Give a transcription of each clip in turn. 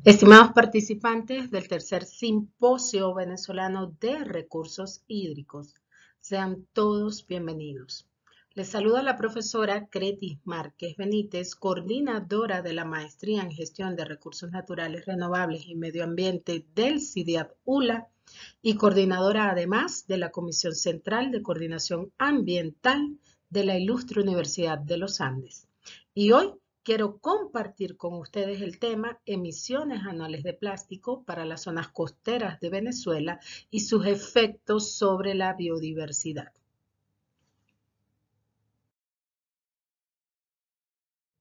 Estimados participantes del tercer Simposio Venezolano de Recursos Hídricos, sean todos bienvenidos. Les saluda la profesora Cretis Márquez Benítez, coordinadora de la Maestría en Gestión de Recursos Naturales Renovables y Medio Ambiente del CIDIAP-ULA y coordinadora además de la Comisión Central de Coordinación Ambiental de la Ilustre Universidad de los Andes. Y hoy quiero compartir con ustedes el tema emisiones anuales de plástico para las zonas costeras de Venezuela y sus efectos sobre la biodiversidad.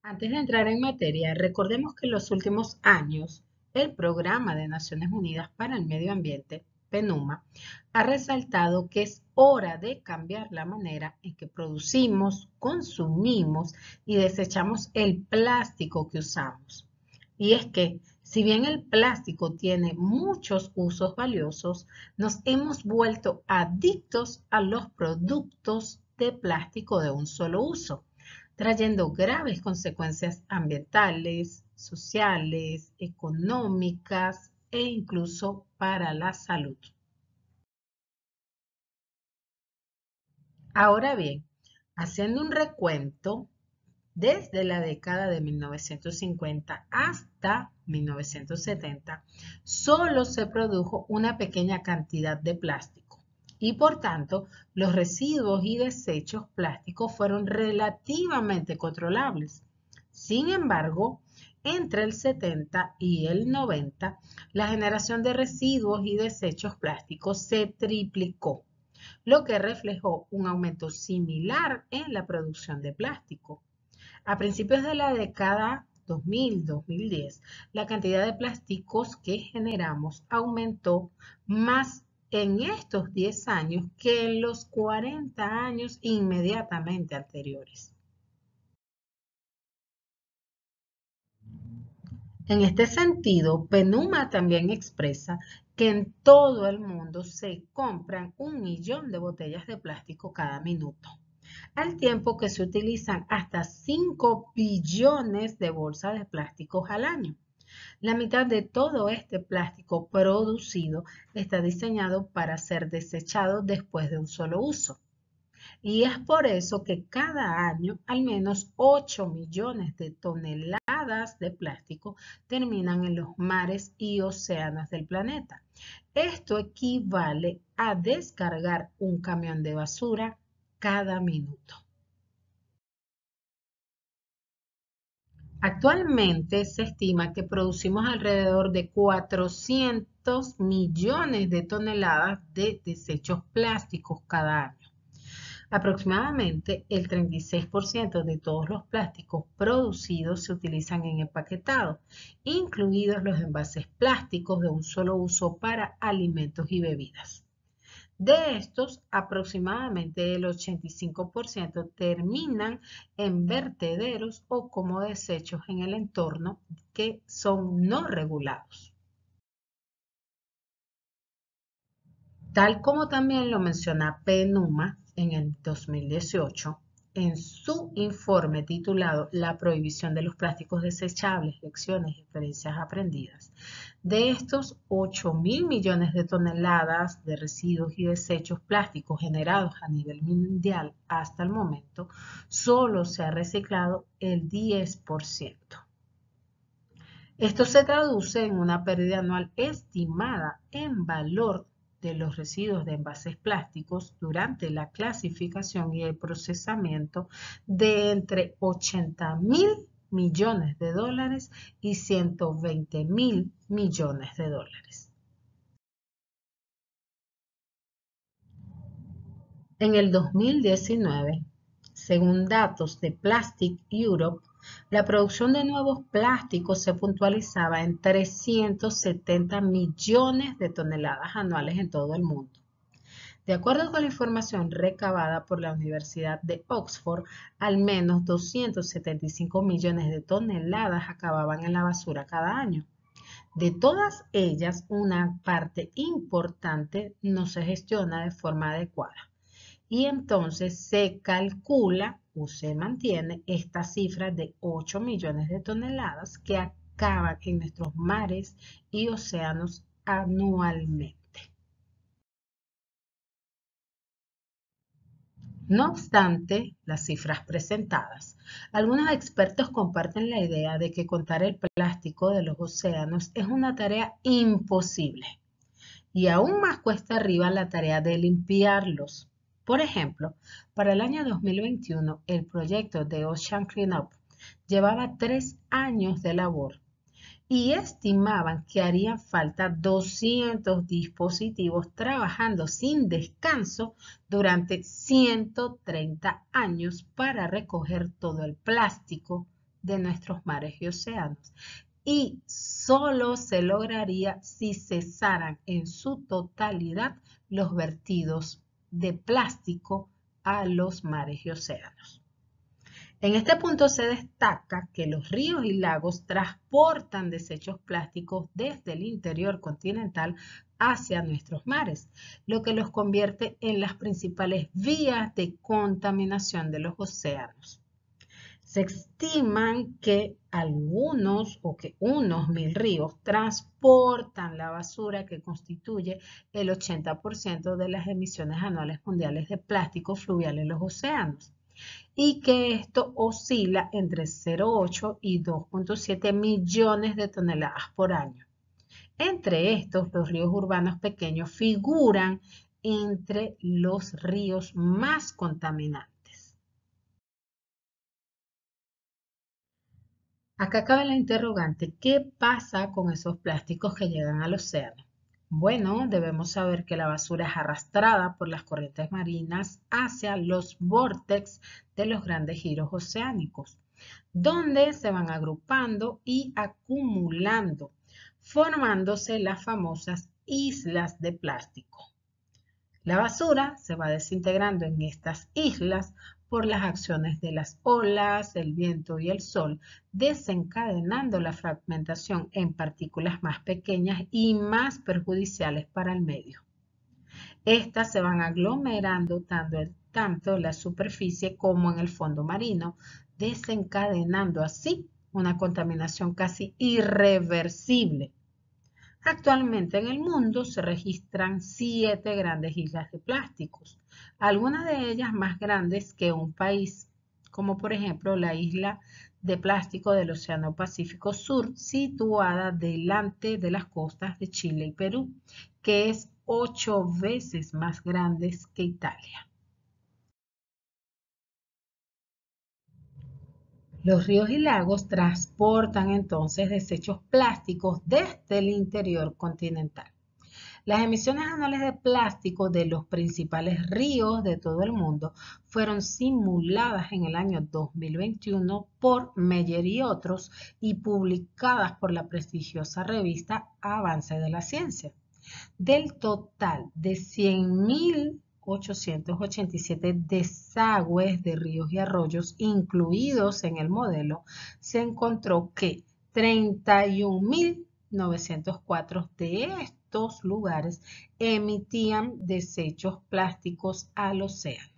Antes de entrar en materia, recordemos que en los últimos años el Programa de Naciones Unidas para el Medio Ambiente, PNUMA, ha resaltado que es hora de cambiar la manera en que producimos, consumimos y desechamos el plástico que usamos. Y es que, si bien el plástico tiene muchos usos valiosos, nos hemos vuelto adictos a los productos de plástico de un solo uso, trayendo graves consecuencias ambientales, sociales, económicas e incluso para la salud. Ahora bien, haciendo un recuento, desde la década de 1950 hasta 1970, solo se produjo una pequeña cantidad de plástico y por tanto los residuos y desechos plásticos fueron relativamente controlables. Sin embargo, entre el 70 y el 90, la generación de residuos y desechos plásticos se triplicó, lo que reflejó un aumento similar en la producción de plástico. A principios de la década 2000-2010, la cantidad de plásticos que generamos aumentó más en estos 10 años que en los 40 años inmediatamente anteriores. En este sentido, PNUMA también expresa que en todo el mundo se compran 1 millón de botellas de plástico cada minuto, al tiempo que se utilizan hasta 5 billones de bolsas de plásticos al año. La mitad de todo este plástico producido está diseñado para ser desechado después de un solo uso. Y es por eso que cada año al menos 8 millones de toneladas de plástico terminan en los mares y océanos del planeta. Esto equivale a descargar un camión de basura cada minuto. Actualmente se estima que producimos alrededor de 400 millones de toneladas de desechos plásticos cada año. Aproximadamente el 36% de todos los plásticos producidos se utilizan en empaquetado, incluidos los envases plásticos de un solo uso para alimentos y bebidas. De estos, aproximadamente el 85% terminan en vertederos o como desechos en el entorno que son no regulados. Tal como también lo menciona PNUMA en el 2018, en su informe titulado La prohibición de los plásticos desechables, lecciones y experiencias aprendidas. De estos 8.000 millones de toneladas de residuos y desechos plásticos generados a nivel mundial hasta el momento, solo se ha reciclado el 10%. Esto se traduce en una pérdida anual estimada en valor de los residuos de envases plásticos durante la clasificación y el procesamiento de entre 80.000 millones de dólares y 120.000 millones de dólares. En el 2019, según datos de Plastic Europe, la producción de nuevos plásticos se puntualizaba en 370 millones de toneladas anuales en todo el mundo. De acuerdo con la información recabada por la Universidad de Oxford, al menos 275 millones de toneladas acababan en la basura cada año. De todas ellas, una parte importante no se gestiona de forma adecuada. Y entonces se calcula o se mantiene esta cifra de 8 millones de toneladas que acaban en nuestros mares y océanos anualmente. No obstante las cifras presentadas, algunos expertos comparten la idea de que contar el plástico de los océanos es una tarea imposible y aún más cuesta arriba la tarea de limpiarlos. Por ejemplo, para el año 2021, el proyecto de Ocean Cleanup llevaba 3 años de labor y estimaban que harían falta 200 dispositivos trabajando sin descanso durante 130 años para recoger todo el plástico de nuestros mares y océanos. Y solo se lograría si cesaran en su totalidad los vertidos de plástico a los mares y océanos. En este punto se destaca que los ríos y lagos transportan desechos plásticos desde el interior continental hacia nuestros mares, lo que los convierte en las principales vías de contaminación de los océanos. Se estiman que unos 1000 ríos transportan la basura que constituye el 80% de las emisiones anuales mundiales de plástico fluvial en los océanos y que esto oscila entre 0,8 y 2,7 millones de toneladas por año. Entre estos, los ríos urbanos pequeños figuran entre los ríos más contaminantes. Acá cabe la interrogante, ¿qué pasa con esos plásticos que llegan al océano? Bueno, debemos saber que la basura es arrastrada por las corrientes marinas hacia los vórtices de los grandes giros oceánicos, donde se van agrupando y acumulando, formándose las famosas islas de plástico. La basura se va desintegrando en estas islas por las acciones de las olas, el viento y el sol, desencadenando la fragmentación en partículas más pequeñas y más perjudiciales para el medio. Estas se van aglomerando tanto en la superficie como en el fondo marino, desencadenando así una contaminación casi irreversible. Actualmente en el mundo se registran 7 grandes islas de plásticos, algunas de ellas más grandes que un país, como por ejemplo la isla de plástico del Océano Pacífico Sur, situada delante de las costas de Chile y Perú, que es 8 veces más grande que Italia. Los ríos y lagos transportan entonces desechos plásticos desde el interior continental. Las emisiones anuales de plástico de los principales ríos de todo el mundo fueron simuladas en el año 2021 por Meyer y otros y publicadas por la prestigiosa revista Avance de la Ciencia. Del total de 100.887 desagües de ríos y arroyos incluidos en el modelo, se encontró que 31.904 de estos lugares emitían desechos plásticos al océano.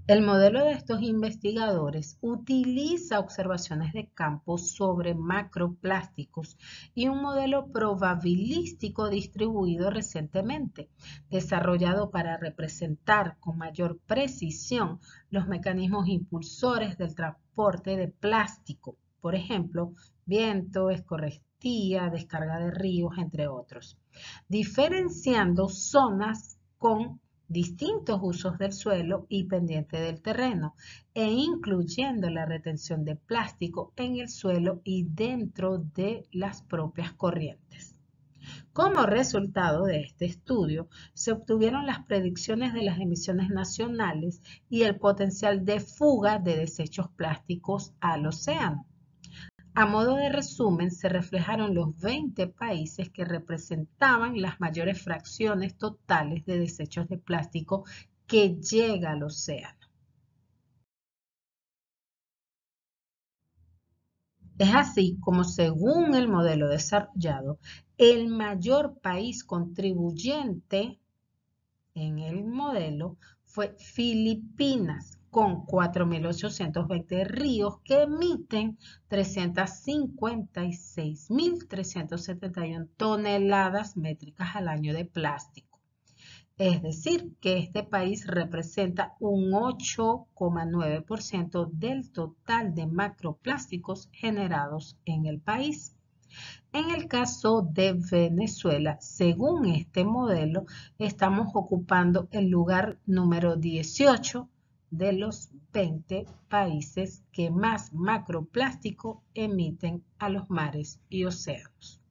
El modelo de estos investigadores utiliza observaciones de campo sobre macroplásticos y un modelo probabilístico distribuido recientemente, desarrollado para representar con mayor precisión los mecanismos impulsores del transporte de plástico, por ejemplo, viento, escorrentía, descarga de ríos, entre otros, diferenciando zonas con distintos usos del suelo y pendiente del terreno, e incluyendo la retención de plástico en el suelo y dentro de las propias corrientes. Como resultado de este estudio, se obtuvieron las predicciones de las emisiones nacionales y el potencial de fuga de desechos plásticos al océano. A modo de resumen, se reflejaron los 20 países que representaban las mayores fracciones totales de desechos de plástico que llega al océano. Es así como, según el modelo desarrollado, el mayor país contribuyente en el modelo fue Filipinas, con 4.820 ríos que emiten 356.371 toneladas métricas al año de plástico. Es decir, que este país representa un 8,9% del total de macroplásticos generados en el país. En el caso de Venezuela, según este modelo, estamos ocupando el lugar número 18 de los 20 países que más macroplástico emiten a los mares y océanos.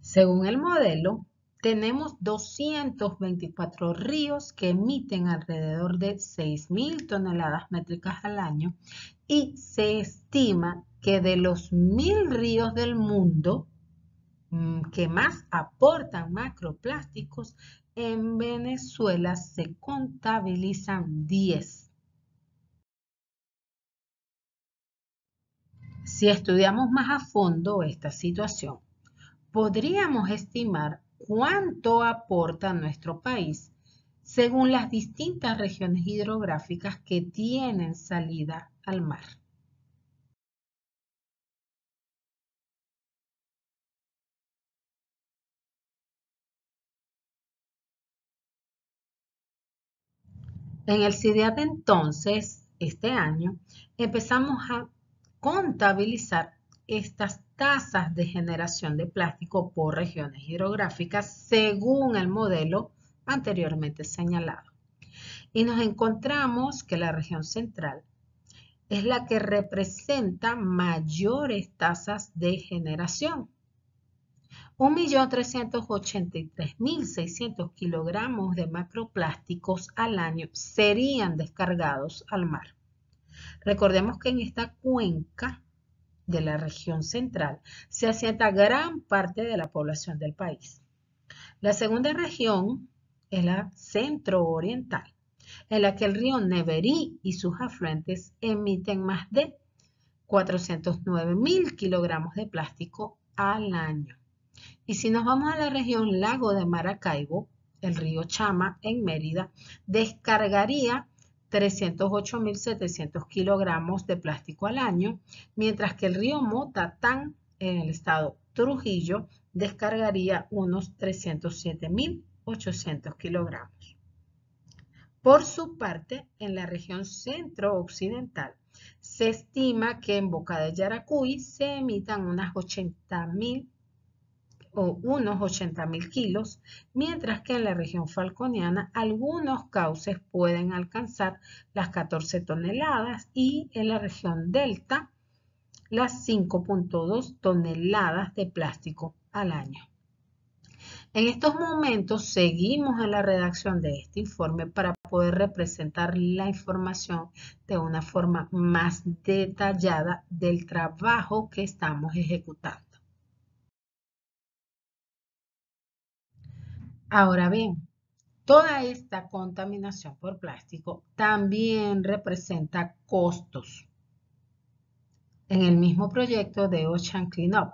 Según el modelo, tenemos 224 ríos que emiten alrededor de 6.000 toneladas métricas al año y se estima que de los 1.000 ríos del mundo que más aportan macroplásticos, en Venezuela se contabilizan 10. Si estudiamos más a fondo esta situación, podríamos estimar cuánto aporta nuestro país según las distintas regiones hidrográficas que tienen salida al mar. En el CIDEAT entonces, este año, empezamos a contabilizar estas tasas de generación de plástico por regiones hidrográficas según el modelo anteriormente señalado. Y nos encontramos que la región central es la que representa mayores tasas de generación. 1.383.600 kilogramos de macroplásticos al año serían descargados al mar. Recordemos que en esta cuenca de la región central se asienta gran parte de la población del país. La segunda región es la centro-oriental, en la que el río Neverí y sus afluentes emiten más de 409.000 kilogramos de plástico al año. Y si nos vamos a la región Lago de Maracaibo, el río Chama en Mérida descargaría 308.700 kilogramos de plástico al año, mientras que el río Motatán en el estado Trujillo descargaría unos 307.800 kilogramos. Por su parte, en la región centro-occidental, se estima que en Boca de Yaracuy se emitan unos 80.000 kilos, mientras que en la región falconiana algunos cauces pueden alcanzar las 14 toneladas y en la región delta las 5,2 toneladas de plástico al año. En estos momentos seguimos en la redacción de este informe para poder representar la información de una forma más detallada del trabajo que estamos ejecutando. Ahora bien, toda esta contaminación por plástico también representa costos. En el mismo proyecto de Ocean Cleanup,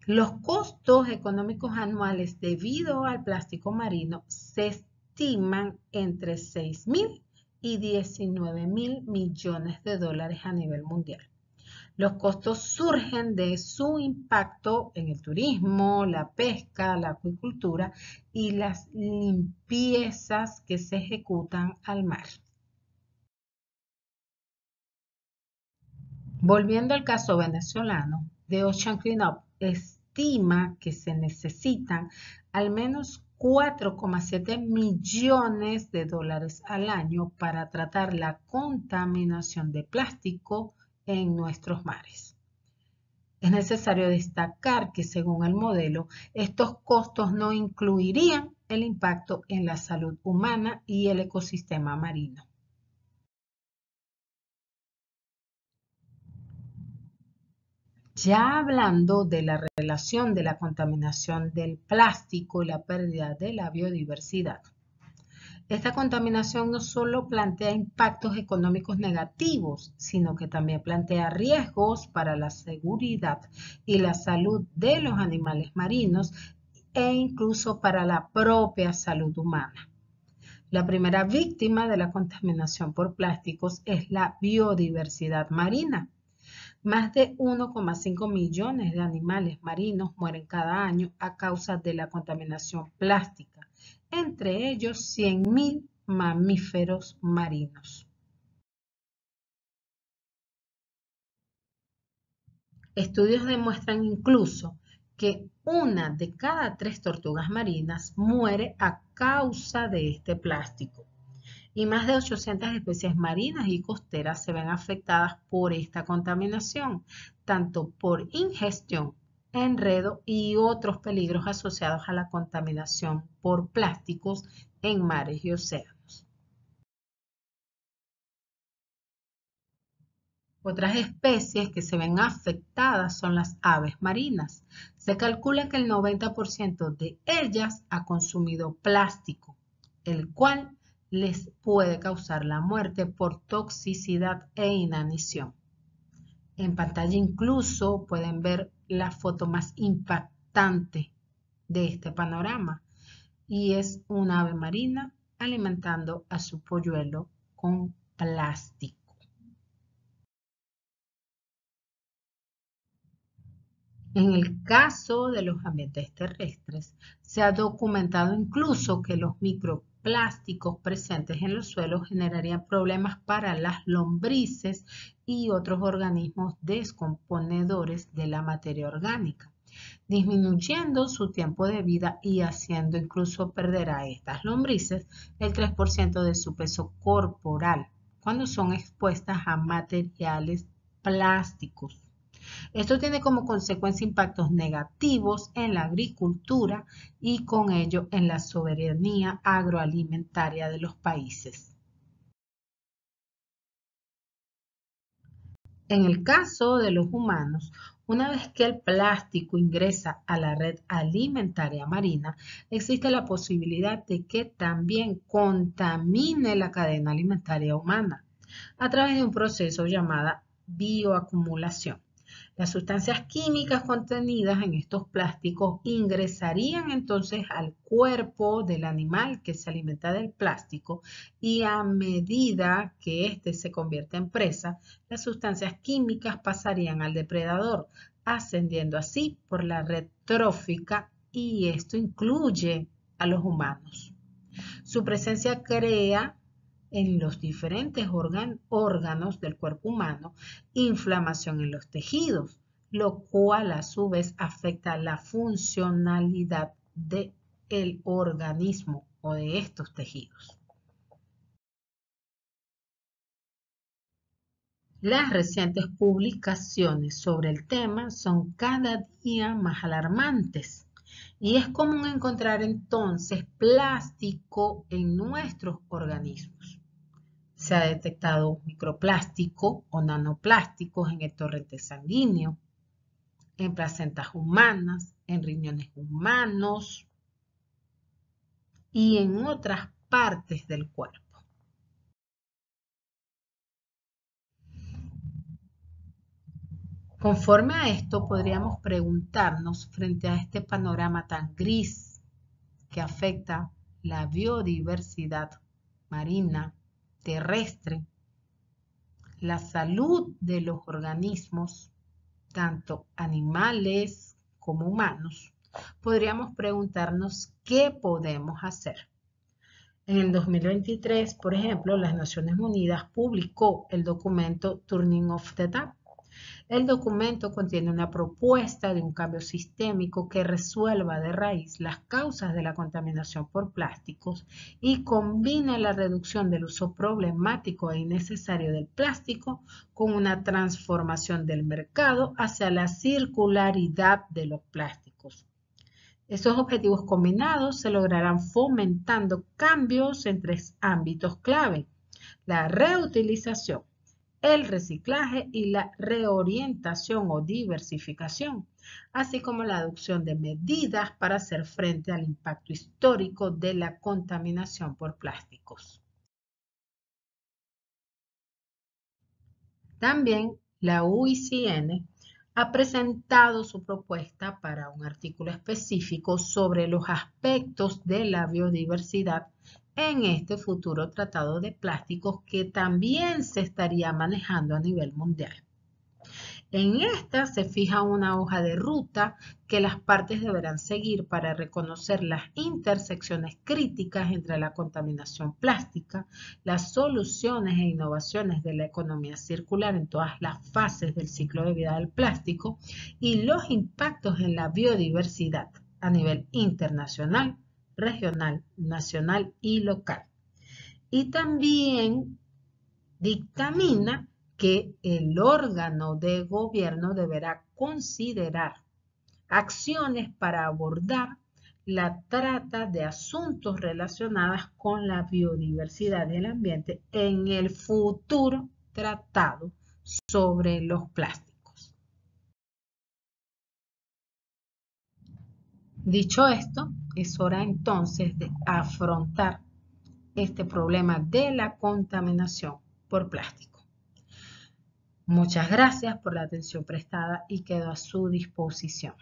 los costos económicos anuales debido al plástico marino se estiman entre 6.000 y 19.000 millones de dólares a nivel mundial. Los costos surgen de su impacto en el turismo, la pesca, la acuicultura y las limpiezas que se ejecutan al mar. Volviendo al caso venezolano, The Ocean Cleanup estima que se necesitan al menos 4,7 millones de dólares al año para tratar la contaminación de plástico en nuestros mares. Es necesario destacar que según el modelo, estos costos no incluirían el impacto en la salud humana y el ecosistema marino. Ya hablando de la relación de la contaminación del plástico y la pérdida de la biodiversidad, esta contaminación no solo plantea impactos económicos negativos, sino que también plantea riesgos para la seguridad y la salud de los animales marinos e incluso para la propia salud humana. La primera víctima de la contaminación por plásticos es la biodiversidad marina. Más de 1,5 millones de animales marinos mueren cada año a causa de la contaminación plástica, entre ellos 100.000 mamíferos marinos. Estudios demuestran incluso que una de cada 3 tortugas marinas muere a causa de este plástico y más de 800 especies marinas y costeras se ven afectadas por esta contaminación, tanto por ingestión, enredo y otros peligros asociados a la contaminación por plásticos en mares y océanos. Otras especies que se ven afectadas son las aves marinas. Se calcula que el 90% de ellas ha consumido plástico, el cual les puede causar la muerte por toxicidad e inanición. En pantalla incluso pueden ver la foto más impactante de este panorama y es una ave marina alimentando a su polluelo con plástico. En el caso de los ambientes terrestres, se ha documentado incluso que los microplásticos presentes en los suelos generarían problemas para las lombrices y otros organismos descomponedores de la materia orgánica, disminuyendo su tiempo de vida y haciendo incluso perder a estas lombrices el 3% de su peso corporal cuando son expuestas a materiales plásticos. Esto tiene como consecuencia impactos negativos en la agricultura y con ello en la soberanía agroalimentaria de los países. En el caso de los humanos, una vez que el plástico ingresa a la red alimentaria marina, existe la posibilidad de que también contamine la cadena alimentaria humana a través de un proceso llamado bioacumulación. Las sustancias químicas contenidas en estos plásticos ingresarían entonces al cuerpo del animal que se alimenta del plástico y a medida que éste se convierte en presa, las sustancias químicas pasarían al depredador, ascendiendo así por la red trófica y esto incluye a los humanos. Su presencia crea en los diferentes órganos del cuerpo humano inflamación en los tejidos, lo cual a su vez afecta la funcionalidad del organismo o de estos tejidos. Las recientes publicaciones sobre el tema son cada día más alarmantes y es común encontrar entonces plástico en nuestros organismos. Se ha detectado microplástico o nanoplásticos en el torrente sanguíneo, en placentas humanas, en riñones humanos y en otras partes del cuerpo. Conforme a esto, podríamos preguntarnos frente a este panorama tan gris que afecta la biodiversidad marina, terrestre, la salud de los organismos, tanto animales como humanos, podríamos preguntarnos qué podemos hacer. En el 2023, por ejemplo, las Naciones Unidas publicó el documento Turning Off the Tap. El documento contiene una propuesta de un cambio sistémico que resuelva de raíz las causas de la contaminación por plásticos y combina la reducción del uso problemático e innecesario del plástico con una transformación del mercado hacia la circularidad de los plásticos. Estos objetivos combinados se lograrán fomentando cambios en 3 ámbitos clave: la reutilización, el reciclaje y la reorientación o diversificación, así como la adopción de medidas para hacer frente al impacto histórico de la contaminación por plásticos. También la UICN ha presentado su propuesta para un artículo específico sobre los aspectos de la biodiversidad en este futuro tratado de plásticos que también se estaría manejando a nivel mundial. En esta se fija una hoja de ruta que las partes deberán seguir para reconocer las intersecciones críticas entre la contaminación plástica, las soluciones e innovaciones de la economía circular en todas las fases del ciclo de vida del plástico y los impactos en la biodiversidad a nivel internacional, regional, nacional y local. Y también dictamina que el órgano de gobierno deberá considerar acciones para abordar la trata de asuntos relacionados con la biodiversidad y el ambiente en el futuro tratado sobre los plásticos. Dicho esto, es hora entonces de afrontar este problema de la contaminación por plástico. Muchas gracias por la atención prestada y quedo a su disposición.